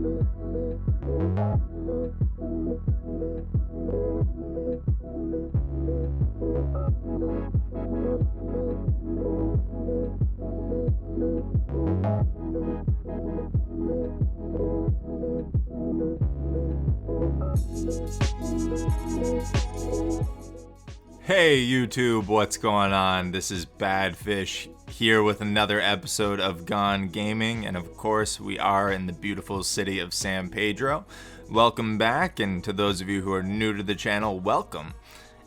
Hey YouTube, what's going on? This is Badfish here with another episode of Gone Gaming, and of course we are in the beautiful city of San Pedro. Welcome back, and to those of you who are new to the channel, welcome.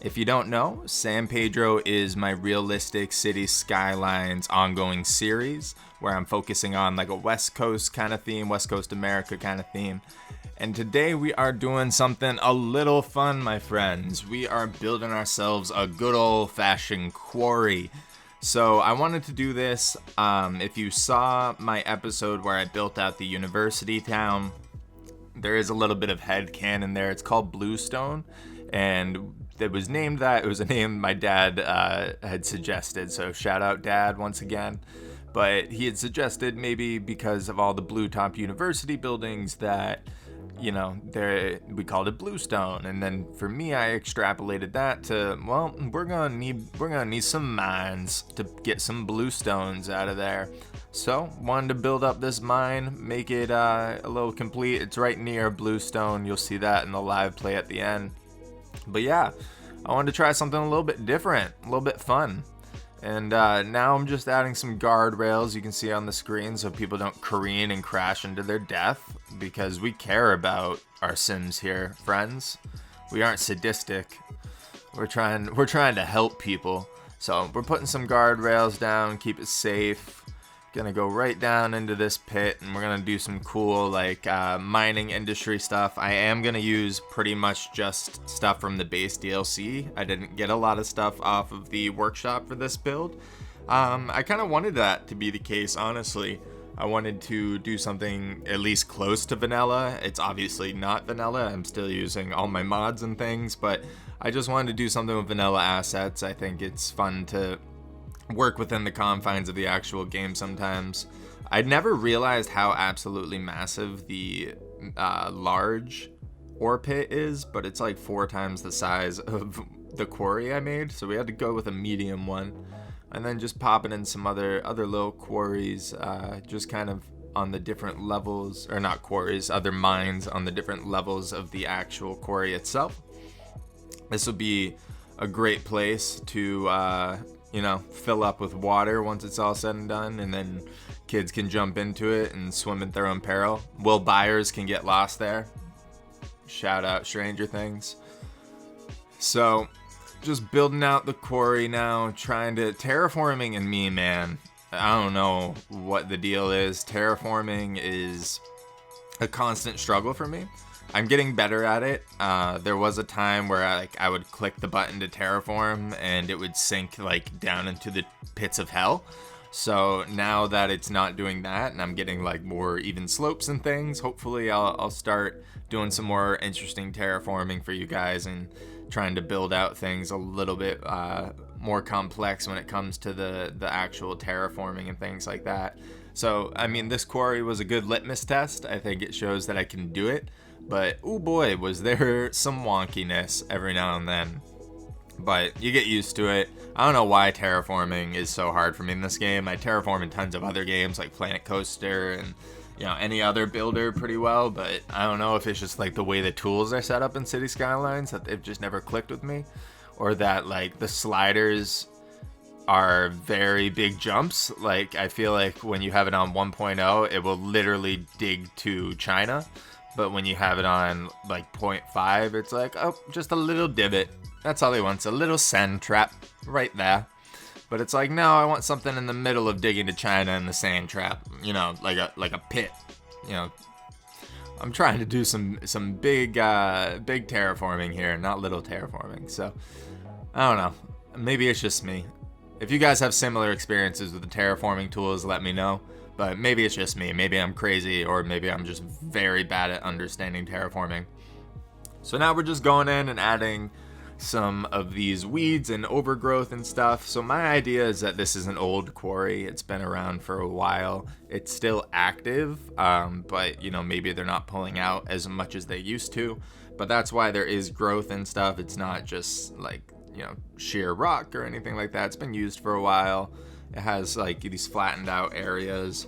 If you don't know, San Pedro is my realistic Cities Skylines ongoing series where I'm focusing on like a West Coast kind of theme, West Coast America kind of theme. And today we are doing something a little fun, my friends. We are building ourselves a good old-fashioned quarry. So I wanted to do this. If you saw my episode where I built out the university town, there is a little bit of headcanon there. It's called Bluestone, and it was named that. It was a name my dad had suggested, so shout out Dad once again. But he had suggested maybe because of all the blue top university buildings that, you know, we called it Bluestone, and then for me, I extrapolated that to, well, we're gonna need some mines to get some bluestones out of there. So wanted to build up this mine, make it a little complete. It's right near Bluestone. You'll see that in the live play at the end. But yeah, I wanted to try something a little bit different, a little bit fun. And now I'm just adding some guardrails you can see on the screen so people don't careen and crash into their death, because we care about our Sims here, friends. We aren't sadistic. We're trying to help people. So we're putting some guardrails down, keep it safe. Gonna go right down into this pit, and we're gonna do some cool like mining industry stuff. I am gonna use pretty much just stuff from the base DLC. I didn't get a lot of stuff off of the workshop for this build. I kind of wanted that to be the case, honestly. I wanted to do something at least close to vanilla. It's obviously not vanilla. I'm still using all my mods and things, but I just wanted to do something with vanilla assets. I think it's fun to work within the confines of the actual game sometimes. I'd never realized how absolutely massive the large ore pit is, but it's like 4 times the size of the quarry I made, so we had to go with a medium one, and then just popping in some other little quarries, just kind of on the different levels, or not quarries, other mines on the different levels of the actual quarry itself. This will be a great place to you know, fill up with water once it's all said and done, and then kids can jump into it and swim at their own peril. Will buyers can get lost there. Shout out Stranger Things. So, just building out the quarry now, trying to, terraforming and me, man, I don't know what the deal is. Terraforming is a constant struggle for me. I'm getting better at it. There was a time where I would click the button to terraform and it would sink like down into the pits of hell. So now that it's not doing that and I'm getting like more even slopes and things, hopefully I'll start doing some more interesting terraforming for you guys and trying to build out things a little bit more complex when it comes to the actual terraforming and things like that. So, I mean, this quarry was a good litmus test. I think it shows that I can do it. But, oh boy, was there some wonkiness every now and then. But you get used to it. I don't know why terraforming is so hard for me in this game. I terraform in tons of other games like Planet Coaster and, you know, any other builder pretty well. But I don't know if it's just like the way the tools are set up in Cities Skylines that they've just never clicked with me. Or that like the sliders are very big jumps. Like I feel like when you have it on 1.0, it will literally dig to China. But when you have it on like 0.5, it's like, oh, just a little divot. That's all he wants, a little sand trap right there. But it's like, no, I want something in the middle of digging to China in the sand trap. You know, like a pit. You know, I'm trying to do some big terraforming here, not little terraforming. So I don't know. Maybe it's just me. If you guys have similar experiences with the terraforming tools, let me know. But maybe it's just me. Maybe I'm crazy, or maybe I'm just very bad at understanding terraforming. So now we're just going in and adding some of these weeds and overgrowth and stuff. So my idea is that this is an old quarry. It's been around for a while. It's still active, but maybe they're not pulling out as much as they used to. But that's why there is growth and stuff. It's not just like sheer rock or anything like that. It's been used for a while. It has like these flattened out areas,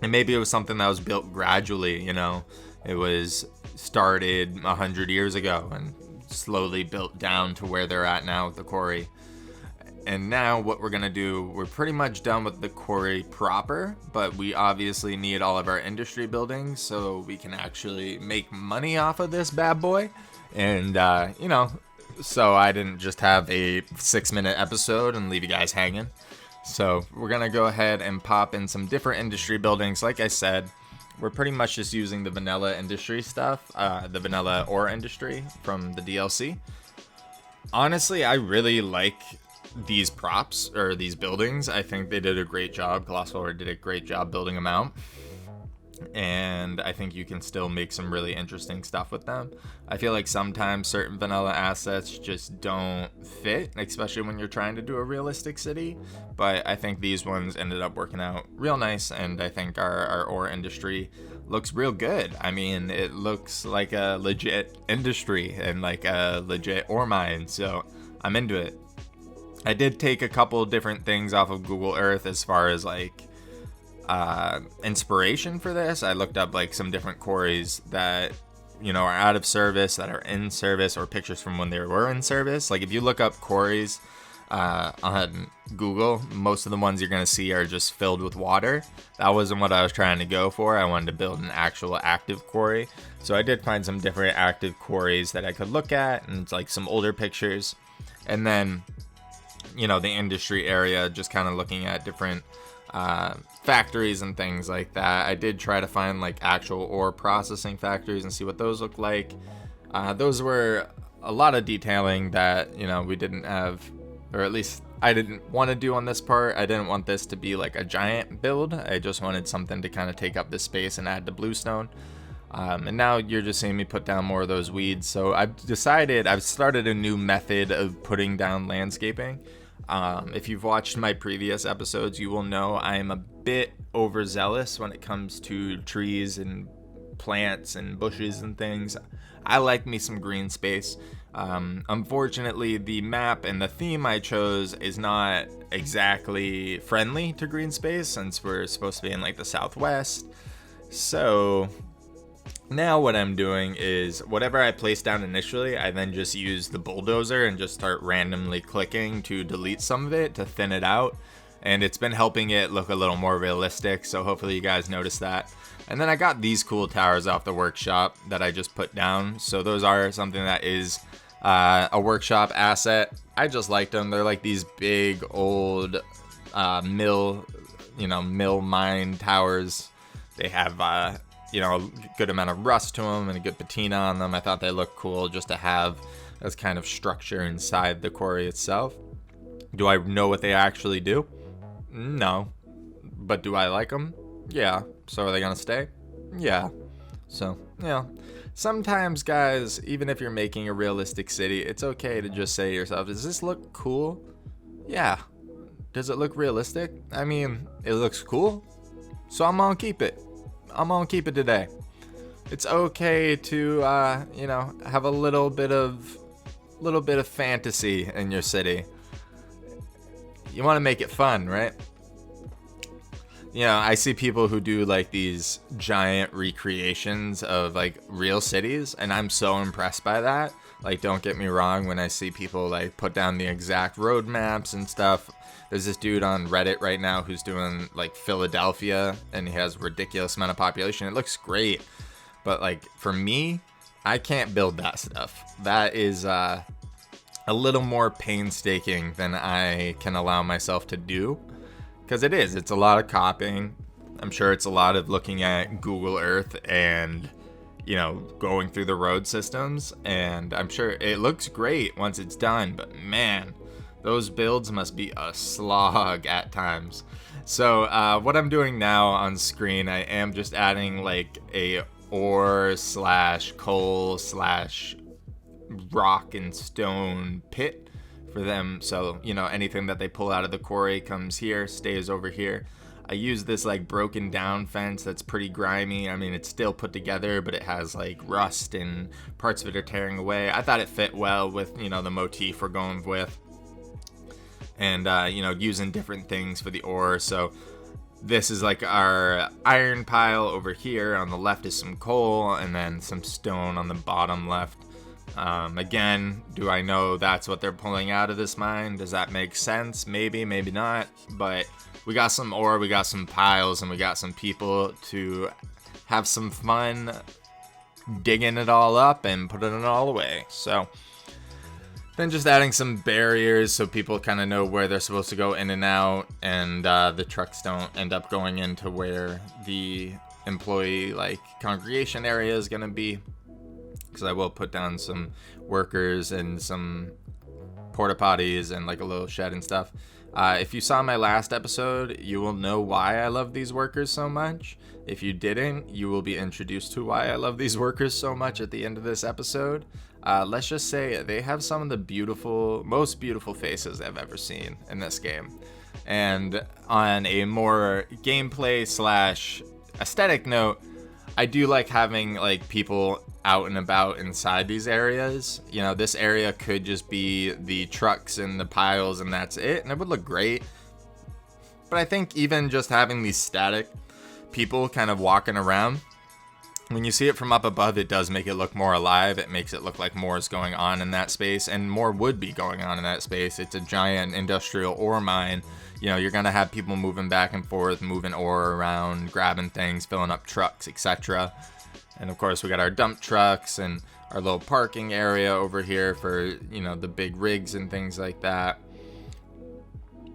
and maybe it was something that was built gradually. It was started 100 years ago and slowly built down to where they're at now with the quarry. And now what we're gonna do, we're pretty much done with the quarry proper, but we obviously need all of our industry buildings so we can actually make money off of this bad boy. And so I didn't just have a 6-minute episode and leave you guys hanging. So we're gonna go ahead and pop in some different industry buildings. Like I said, we're pretty much just using the vanilla industry stuff, the vanilla ore industry from the DLC. Honestly, I really like these props, or these buildings. I think they did a great job. Colossal did a great job building them out. And I think you can still make some really interesting stuff with them. I feel like sometimes certain vanilla assets just don't fit, especially when you're trying to do a realistic city. But I think these ones ended up working out real nice, and I think our ore industry looks real good. I mean, it looks like a legit industry and like a legit ore mine, so I'm into it. I did take a couple different things off of Google Earth as far as like inspiration for this. I looked up like some different quarries that are out of service, that are in service, or pictures from when they were in service. Like if you look up quarries on Google, most of the ones you're gonna see are just filled with water. That wasn't what I was trying to go for. I wanted to build an actual active quarry, so I did find some different active quarries that I could look at, and it's like some older pictures. And then the industry area, just kind of looking at different factories and things like that. I did try to find like actual ore processing factories and see what those look like. Those were a lot of detailing that we didn't have, or at least I didn't want to do on this part. I didn't want this to be like a giant build. I just wanted something to kind of take up this space and add the bluestone. And now you're just seeing me put down more of those weeds. So I've started a new method of putting down landscaping. If you've watched my previous episodes, you will know I am a bit overzealous when it comes to trees and plants and bushes and things. I like me some green space. Unfortunately, the map and the theme I chose is not exactly friendly to green space, since we're supposed to be in like the Southwest. So now what I'm doing is whatever I place down initially, I then just use the bulldozer and just start randomly clicking to delete some of it to thin it out. And it's been helping it look a little more realistic, so hopefully you guys notice that. And then I got these cool towers off the workshop that I just put down. So those are something that is a workshop asset. I just liked them. They're like these big old mill mine towers. They have a good amount of rust to them and a good patina on them. I thought they looked cool just to have as kind of structure inside the quarry itself. Do I know what they actually do? No. But do I like them? Yeah. So are they gonna stay? Yeah. So, sometimes, guys, even if you're making a realistic city, it's okay to just say to yourself, does this look cool? Yeah. Does it look realistic? I mean, it looks cool, so I'm gonna keep it. I'm gonna keep it today. It's okay to have a little bit of fantasy in your city. You want to make it fun, right? I see people who do like these giant recreations of like real cities, and I'm so impressed by that. Like, don't get me wrong, when I see people like put down the exact road maps and stuff. There's this dude on Reddit right now who's doing like Philadelphia, and he has a ridiculous amount of population. It looks great, but like for me, I can't build that stuff. That is a little more painstaking than I can allow myself to do, because it's a lot of copying. I'm sure it's a lot of looking at Google Earth and going through the road systems, and I'm sure it looks great once it's done, but man, those builds must be a slog at times. So what I'm doing now on screen, I am just adding like a ore / coal / rock and stone pit for them. So, you know, anything that they pull out of the quarry comes here, stays over here. I use this like broken down fence that's pretty grimy. I mean, it's still put together, but it has like rust and parts of it are tearing away. I thought it fit well with, you know, the motif we're going with. And, you know, using different things for the ore. So this is like our iron pile over here. On the left is some coal and then some stone on the bottom left. Again, do I know that's what they're pulling out of this mine? Does that make sense? Maybe, maybe not. But we got some ore, we got some piles, and we got some people to have some fun digging it all up and putting it all away. So then just adding some barriers so people kind of know where they're supposed to go in and out, and the trucks don't end up going into where the employee like congregation area is going to be. Because I will put down some workers and some porta potties and like a little shed and stuff. If you saw my last episode, you will know why I love these workers so much. If you didn't, you will be introduced to why I love these workers so much at the end of this episode. Let's just say they have some of the most beautiful faces I've ever seen in this game. And on a more gameplay / aesthetic note, I do like having like people out and about inside these areas. You know, this area could just be the trucks and the piles and that's it, and it would look great. But I think even just having these static people kind of walking around, when you see it from up above, it does make it look more alive. It makes it look like more is going on in that space, and more would be going on in that space. It's a giant industrial ore mine. You know, you're gonna have people moving back and forth, moving ore around, grabbing things, filling up trucks, etc. And of course, we got our dump trucks and our little parking area over here for, you know, the big rigs and things like that.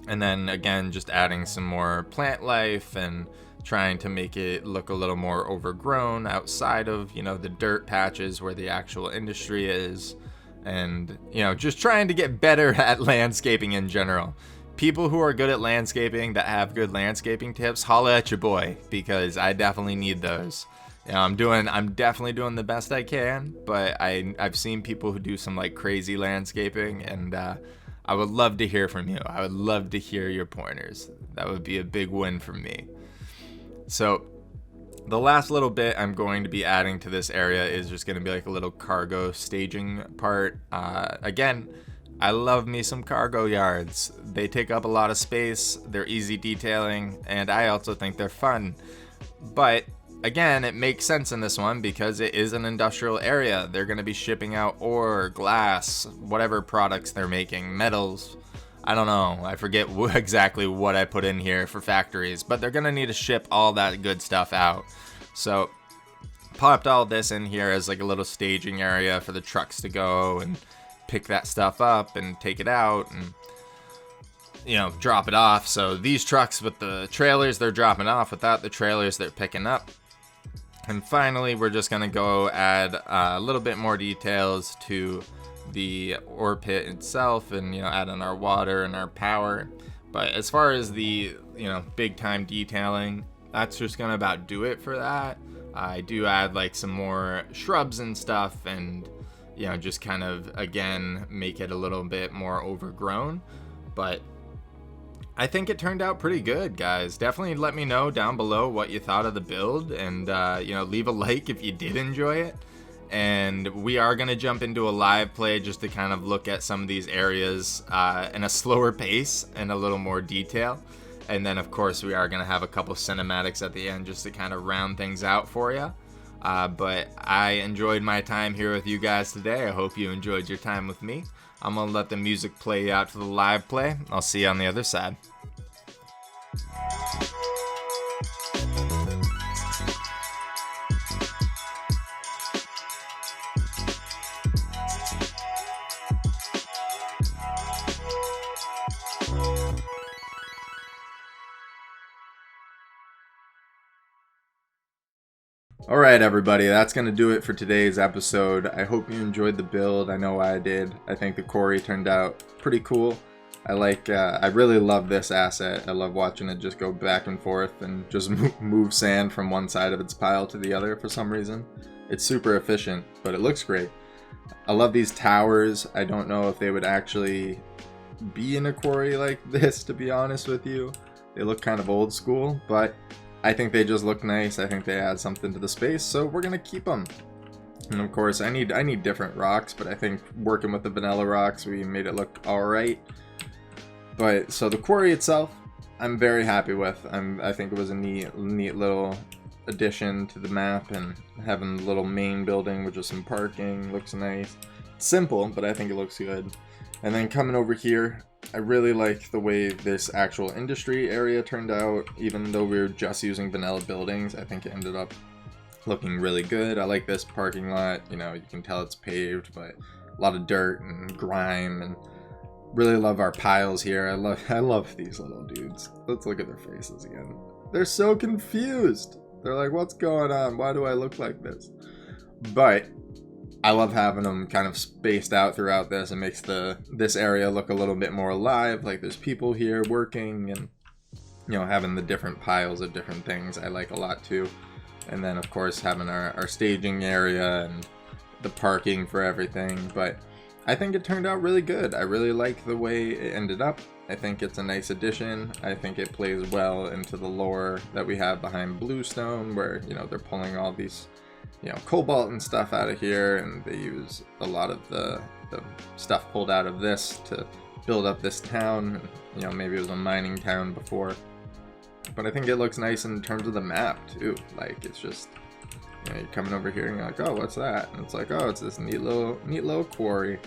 And then again, just adding some more plant life and trying to make it look a little more overgrown outside of, you know, the dirt patches where the actual industry is. And, you know, just trying to get better at landscaping in general. People who are good at landscaping, that have good landscaping tips, holla at your boy, because I definitely need those. You know, I'm definitely doing the best I can, but I've seen people who do some like crazy landscaping, and I would love to hear from you. I would love to hear your pointers. That would be a big win for me. So the last little bit I'm going to be adding to this area is just going to be like a little cargo staging part. Again, I love me some cargo yards. They take up a lot of space, they're easy detailing, and I also think they're fun. But again, it makes sense in this one because it is an industrial area. They're going to be shipping out ore, glass, whatever products they're making, metals. I don't know. I forget exactly what I put in here for factories, but they're going to need to ship all that good stuff out. So popped all this in here as like a little staging area for the trucks to go and pick that stuff up and take it out and, you know, drop it off. So these trucks with the trailers, they're dropping off. Without the trailers, they're picking up. And finally, we're just going to go add a little bit more details to the ore pit itself and, you know, add in our water and our power. But as far as the, you know, big time detailing, that's just going to about do it for that. I do add like some more shrubs and stuff and, you know, just kind of, again, make it a little bit more overgrown. But I think it turned out pretty good, guys. Definitely let me know down below what you thought of the build, and you know, leave a like if you did enjoy it. And we are going to jump into a live play just to kind of look at some of these areas in a slower pace and a little more detail. And then of course we are going to have a couple cinematics at the end just to kind of round things out for you. But I enjoyed my time here with you guys today. I hope you enjoyed your time with me. I'm going to let the music play out to the live play. I'll see you on the other side. Alright everybody, that's going to do it for today's episode. I hope you enjoyed the build. I know I did. I think the quarry turned out pretty cool. I really love this asset. I love watching it just go back and forth and just move sand from one side of its pile to the other for some reason. It's super efficient, but it looks great. I love these towers. I don't know if they would actually be in a quarry like this, to be honest with you. They look kind of old school, but I think they just look nice. I think they add something to the space, so we're gonna keep them. And of course, I need different rocks, but I think working with the vanilla rocks, we made it look all right. But so the quarry itself, I'm very happy with. I think it was a neat little addition to the map, and having the little main building with just some parking looks nice. It's simple, but I think it looks good. And then coming over here, I really like the way this actual industry area turned out. Even though we were just using vanilla buildings, I think it ended up looking really good. I like this parking lot. You know, you can tell it's paved, but a lot of dirt and grime, and really love our piles here. I love these little dudes. Let's look at their faces again. They're so confused. They're like, what's going on? Why do I look like this? But I love having them kind of spaced out throughout this. It makes this area look a little bit more alive, like there's people here working, and you know, having the different piles of different things I like a lot too. And then of course having our staging area and the parking for everything. But I think it turned out really good. I really like the way it ended up. I think it's a nice addition. I think it plays well into the lore that we have behind Bluestone, where, you know, they're pulling all these, you know, cobalt and stuff out of here, and they use a lot of the stuff pulled out of this to build up this town. You know, maybe it was a mining town before. But I think it looks nice in terms of the map too. Like, it's just, you know, you're coming over here and you're like, oh, what's that? And it's like, oh, it's this neat little quarry.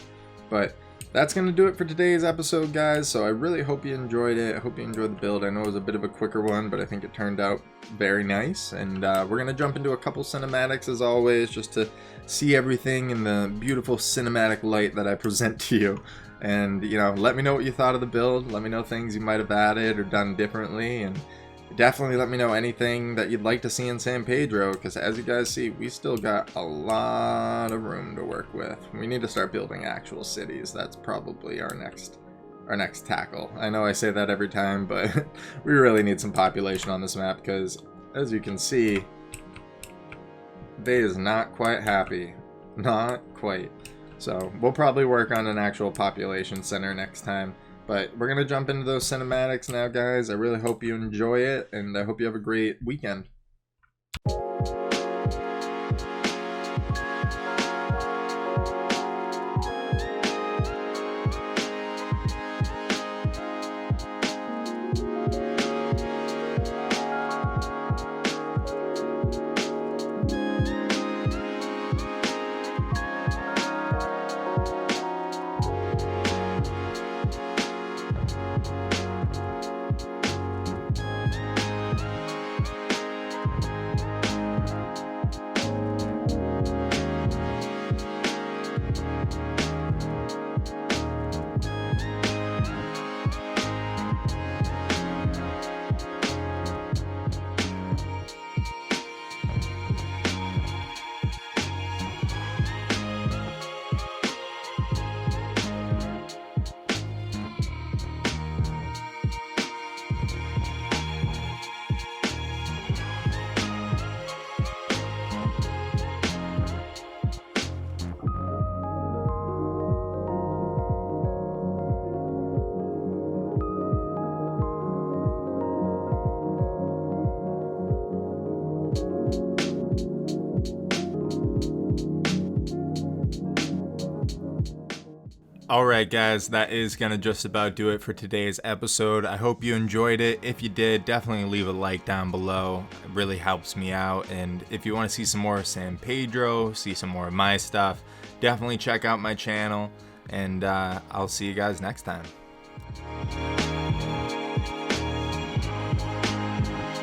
But that's going to do it for today's episode, guys. So I really hope you enjoyed it. I hope you enjoyed the build. I know it was a bit of a quicker one, but I think it turned out very nice. And we're going to jump into a couple cinematics as always, just to see everything in the beautiful cinematic light that I present to you. And, you know, let me know what you thought of the build. Let me know things you might have added or done differently. And definitely let me know anything that you'd like to see in San Pedro, because as you guys see, we still got a lot of room to work with. We need to start building actual cities. That's probably our next tackle. I know I say that every time, but we really need some population on this map, because as you can see, they is not quite happy. Not quite. So we'll probably work on an actual population center next time. But we're going to jump into those cinematics now, guys. I really hope you enjoy it, and I hope you have a great weekend. Alright guys, that is going to just about do it for today's episode. I hope you enjoyed it. If you did, definitely leave a like down below. It really helps me out. And if you want to see some more San Pedro, see some more of my stuff, definitely check out my channel. And I'll see you guys next time.